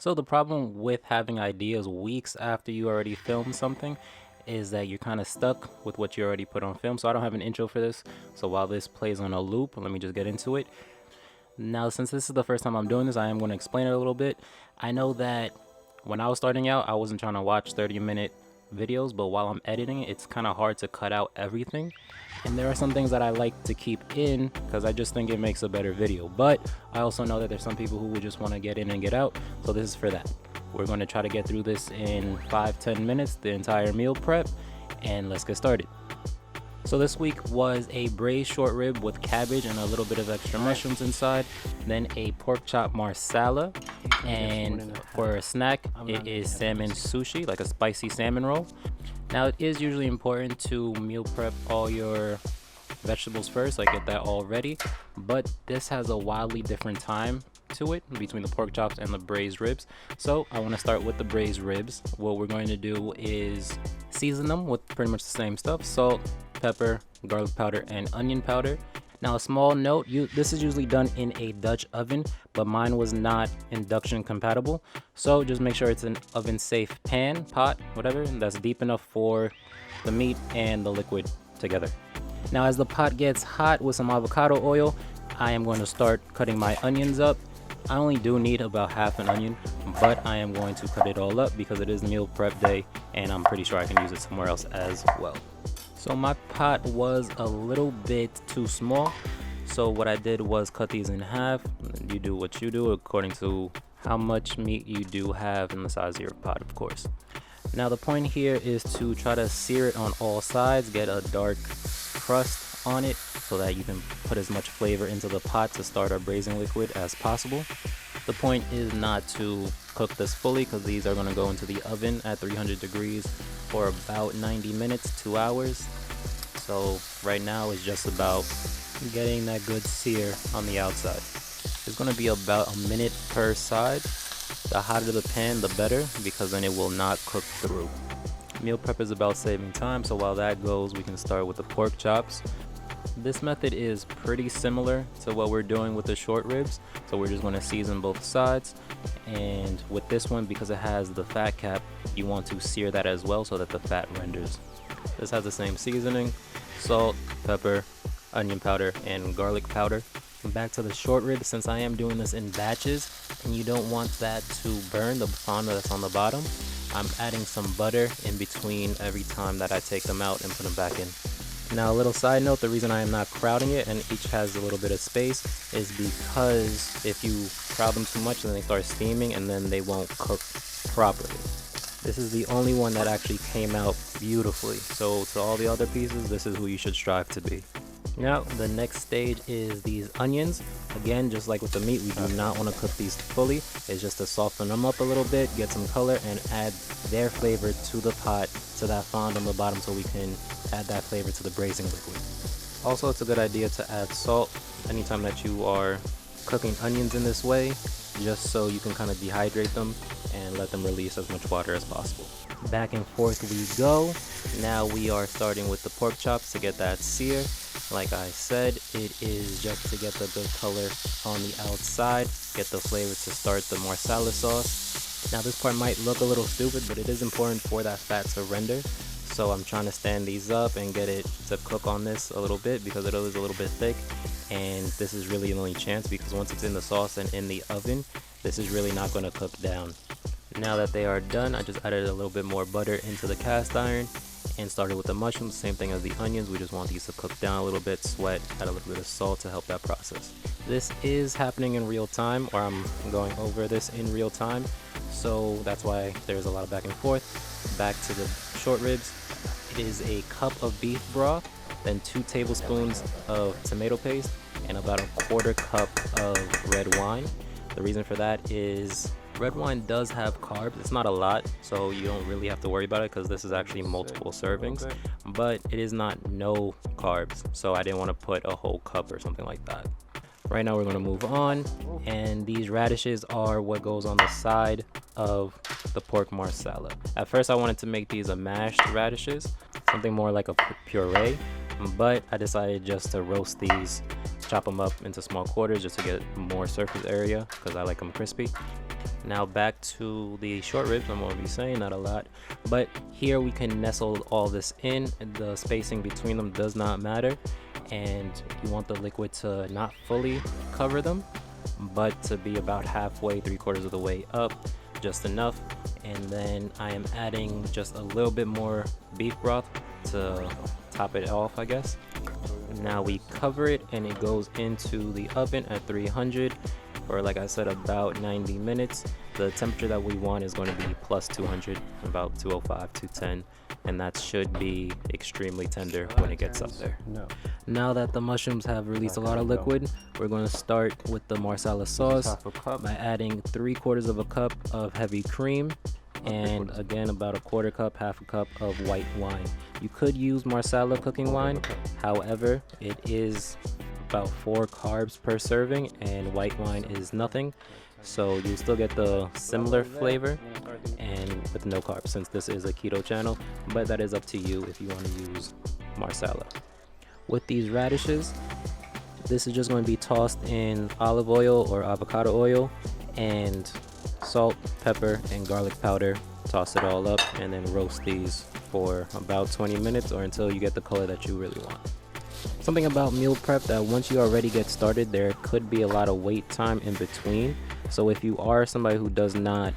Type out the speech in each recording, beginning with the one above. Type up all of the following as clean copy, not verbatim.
So the problem with having ideas weeks after you already filmed something is that you're kind of stuck with what you already put on film. So I don't have an intro for this. So while this plays on a loop, let me just get into it. Now, since this is the first time I'm doing this, I am going to explain it a little bit. I know that when I was starting out, I wasn't trying to watch 30-minute videos, but while I'm editing it, it's kind of hard to cut out everything. And there are some things that I like to keep in because I just think it makes a better video. But I also know that there's some people who would just want to get in and get out. So this is for that. We're going to try to get through this in 5-10 minutes, the entire meal prep, and let's get started. So this week was a braised short rib with cabbage and a little bit of extra mushrooms inside. Then a pork chop marsala. And for a snack, it is salmon sushi, like a spicy salmon roll. Now it is usually important to meal prep all your vegetables first, like get that all ready. But this has a wildly different time to it between the pork chops and the braised ribs. So I want to start with the braised ribs. What we're going to do is season them with pretty much the same stuff: salt, pepper, garlic powder, and onion powder. Now a small note, this is usually done in a Dutch oven, but mine was not induction compatible. So just make sure it's an oven safe pan, pot, whatever, that's deep enough for the meat and the liquid together. Now as the pot gets hot with some avocado oil, I am going to start cutting my onions up. I only do need about half an onion, but I am going to cut it all up because it is meal prep day and I'm pretty sure I can use it somewhere else as well. So my pot was a little bit too small, so what I did was cut these in half. You do what you do according to how much meat you do have and the size of your pot, of course. Now the point here is to try to sear it on all sides, get a dark crust on it so that you can put as much flavor into the pot to start our braising liquid as possible. The point is not to cook this fully because these are going to go into the oven at 300 degrees for about 90 minutes, 2 hours. So right now it's just about getting that good sear on the outside. It's going to be about a minute per side. The hotter the pan, the better, because then it will not cook through. Meal prep is about saving time, so while that goes, we can start with the pork chops. This method is pretty similar to what we're doing with the short ribs, so we're just going to season both sides. And with this one, because it has the fat cap, you want to sear that as well so that the fat renders. This has the same seasoning: salt, pepper, onion powder, and garlic powder. Back to the short rib, since I am doing this in batches and you don't want that to burn the fondant that's on the bottom, I'm adding some butter in between every time that I take them out and put them back in. Now a little side note, the reason I am not crowding it and each has a little bit of space is because if you crowd them too much then they start steaming and then they won't cook properly. This is the only one that actually came out beautifully, so to all the other pieces, this is who you should strive to be. Now the next stage is these onions. Again, just like with the meat, we do not want to cook these fully. It's just to soften them up a little bit, get some color, and add their flavor to the pot, to that fondant on the bottom, so we can add that flavor to the braising liquid. Also, it's a good idea to add salt anytime that you are cooking onions in this way, just so you can kind of dehydrate them and let them release as much water as possible. Back and forth we go. Now we are starting with the pork chops to get that sear. Like I said, it is just to get the good color on the outside, get the flavor to start the marsala sauce. Now this part might look a little stupid, but it is important for that fat to render. So I'm trying to stand these up and get it to cook on this a little bit because it is a little bit thick. And this is really the only chance because once it's in the sauce and in the oven, this is really not going to cook down. Now that they are done, I just added a little bit more butter into the cast iron and started with the mushrooms. Same thing as the onions, we just want these to cook down a little bit, sweat, add a little bit of salt to help that process. This is happening in real time, or I'm going over this in real time, so that's why there's a lot of back and forth. Back to the short ribs. It is a cup of beef broth, then 2 tablespoons of tomato paste, and about a 1/4 cup of red wine. The reason for that is red wine does have carbs. It's not a lot, so you don't really have to worry about it because this is actually multiple servings, but it is not no carbs, so I didn't want to put a whole cup or something like that. Right now we're going to move on, and these radishes are what goes on the side of the pork marsala. At first I wanted to make these a mashed radishes, something more like a puree, but I decided just to roast these, chop them up into small quarters just to get more surface area because I like them crispy. Now back to the short ribs. I'm going to be saying not a lot, but here we can nestle all this in. The spacing between them does not matter, and you want the liquid to not fully cover them, but to be about halfway, 3/4 of the way up, just enough. And then I am adding just a little bit more beef broth to top it off, I guess. Now we cover it and it goes into the oven at 300 for, like I said, about 90 minutes. The temperature that we want is going to be plus 200, about 205, 210, and that should be extremely tender when it gets up there. Now that the mushrooms have released a lot of liquid, we're going to start with the Marsala sauce by adding 3/4 of a cup of heavy cream, and again about a 1/4 cup, 1/2 cup of white wine. You could use Marsala cooking wine, however, it is about 4 carbs per serving, and white wine is nothing, so you still get the similar flavor and with no carbs, since this is a keto channel, but that is up to you if you want to use Marsala. With these radishes, this is just going to be tossed in olive oil or avocado oil, and salt, pepper, and garlic powder. Toss it all up and then roast these for about 20 minutes or until you get the color that you really want. Something about meal prep that once you already get started, there could be a lot of wait time in between. So if you are somebody who does not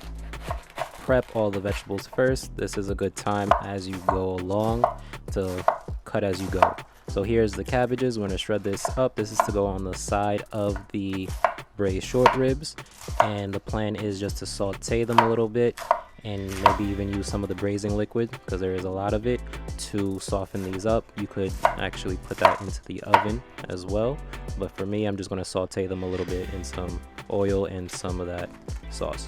prep all the vegetables first, this is a good time as you go along to cut as you go. So here's the cabbages. We're going to shred this up. This is to go on the side of the braised short ribs, and the plan is just to saute them a little bit and maybe even use some of the braising liquid, because there is a lot of it, to soften these up. You could actually put that into the oven as well, but for me, I'm just going to saute them a little bit in some oil and some of that sauce.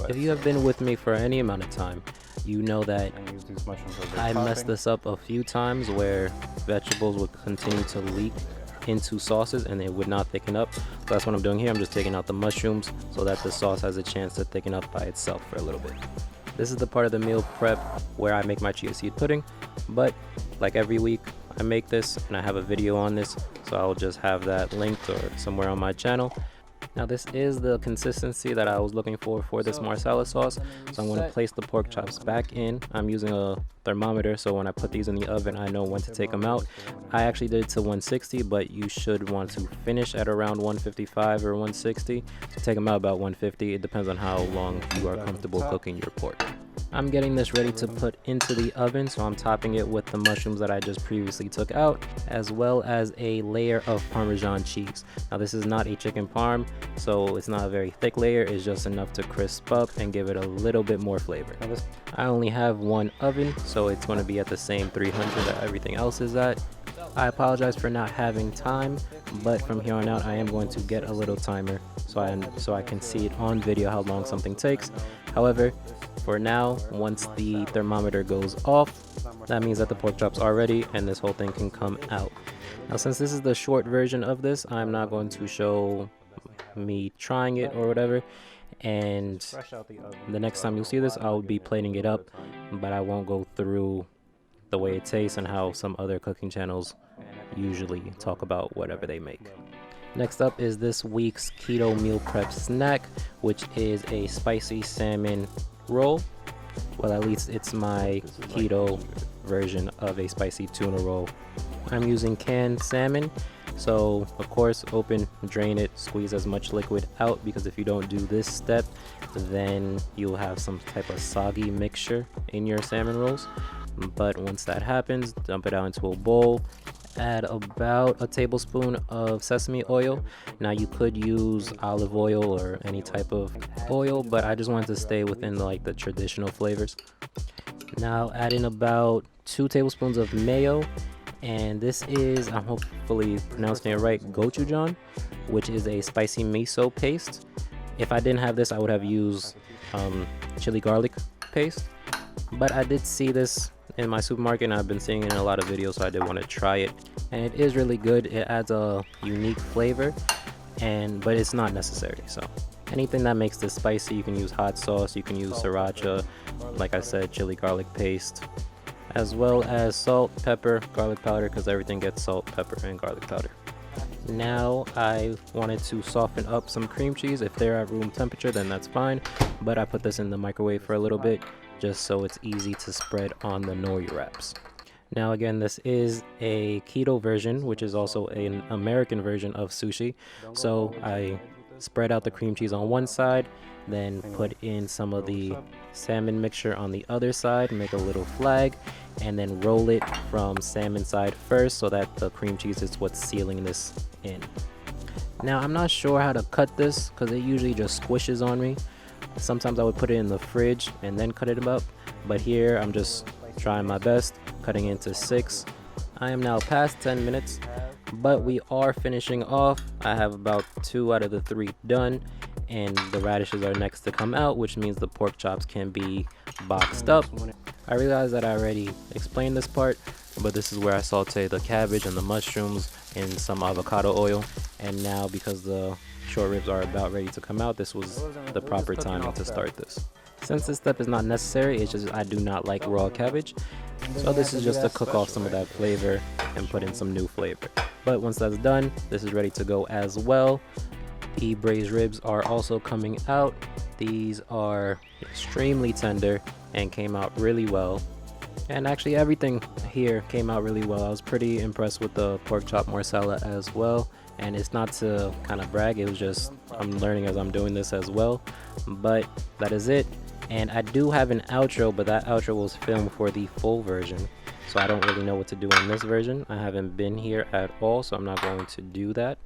If you have been with me for any amount of time, you know that I messed this up a few times where vegetables would continue to leak into sauces and it would not thicken up. So that's what I'm doing here. I'm just taking out the mushrooms so that the sauce has a chance to thicken up by itself for a little bit. This is the part of the meal prep where I make my chia seed pudding, but like every week I make this and I have a video on this, so I'll just have that linked or somewhere on my channel. Now this is the consistency that I was looking for this Marsala sauce. So I'm going to place the pork chops back in. I'm using a thermometer, so when I put these in the oven, I know when to take them out. I actually did it to 160, but you should want to finish at around 155 or 160. So take them out about 150. It depends on how long you are comfortable cooking your pork. I'm getting this ready to put into the oven, so I'm topping it with the mushrooms that I just previously took out, as well as a layer of Parmesan cheese. Now this is not a chicken parm, so it's not a very thick layer, it's just enough to crisp up and give it a little bit more flavor. I only have one oven, so it's going to be at the same 300 that everything else is at. I apologize for not having time, but from here on out I am going to get a little timer so I can see it on video how long something takes. However, for now, once the thermometer goes off, that means that the pork chops are ready and this whole thing can come out. Now since this is the short version of this, I'm not going to show me trying it or whatever, and the next time you'll see this I'll be plating it up, but I won't go through the way it tastes and how some other cooking channels usually talk about whatever they make. Next up is this week's keto meal prep snack, which is a spicy salmon roll. Well, at least it's my keto version of a spicy tuna roll. I'm using canned salmon, so of course open, drain it, squeeze as much liquid out, because if you don't do this step then you'll have some type of soggy mixture in your salmon rolls. But once that happens, dump it out into a bowl. Add about a tablespoon of sesame oil. Now you could use olive oil or any type of oil, but I just wanted to stay within like the traditional flavors. Now add in about 2 tablespoons of mayo, and this is, I'm hopefully pronouncing it right, gochujang, which is a spicy miso paste. If I didn't have this, I would have used chili garlic paste, but I did see this in my supermarket and I've been seeing it in a lot of videos, so I did want to try it, and it is really good. It adds a unique flavor, but it's not necessary. So anything that makes this spicy, you can use hot sauce, you can use sriracha, like I said, chili garlic paste, as well as salt, pepper, garlic powder, because everything gets salt, pepper, and garlic powder. Now I wanted to soften up some cream cheese. If they're at room temperature, then that's fine. But I put this in the microwave for a little bit just so it's easy to spread on the nori wraps. Now again, this is a keto version, which is also an American version of sushi. So I spread out the cream cheese on one side, then put in some of the salmon mixture on the other side, make a little flag, and then roll it from salmon side first so that the cream cheese is what's sealing this in. Now I'm not sure how to cut this because it usually just squishes on me. Sometimes I would put it in the fridge and then cut it up, but here I'm just trying my best, cutting into 6. I am now past 10 minutes, but we are finishing off. I have about 2 out of the 3 done, and the radishes are next to come out, which means the pork chops can be boxed up. I realize that I already explained this part, but this is where I saute the cabbage and the mushrooms in some avocado oil, and now because the short ribs are about ready to come out, this was the proper timing to start this. Since this step is not necessary, it's just I do not like raw cabbage, so this is just to cook off some of that flavor and put in some new flavor. But once that's done, this is ready to go as well. The braised ribs are also coming out. These are extremely tender and came out really well. And actually everything here came out really well. I was pretty impressed with the pork chop marsala as well. And it's not to kind of brag, it was just I'm learning as I'm doing this as well. But that is it. And I do have an outro, but that outro was filmed for the full version. So I don't really know what to do in this version. I haven't been here at all, so I'm not going to do that.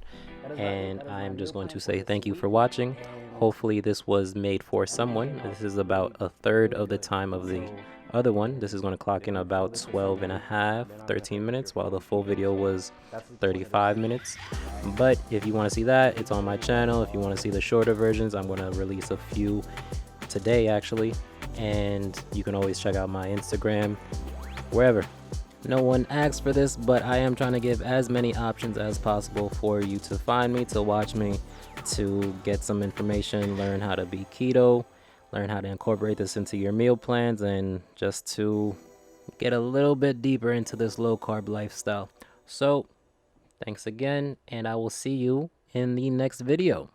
And I'm just going to say thank you for watching. Hopefully this was made for someone. This is about a third of the time of the other one. This is going to clock in about 12 and a half, 13 minutes, while the full video was 35 minutes. But if you want to see that, it's on my channel. If you want to see the shorter versions, I'm going to release a few today actually, and you can always check out my Instagram, wherever. No one asked for this, but I am trying to give as many options as possible for you to find me, to watch me, to get some information, learn how to be keto, learn how to incorporate this into your meal plans, and just to get a little bit deeper into this low carb lifestyle. So thanks again, and I will see you in the next video.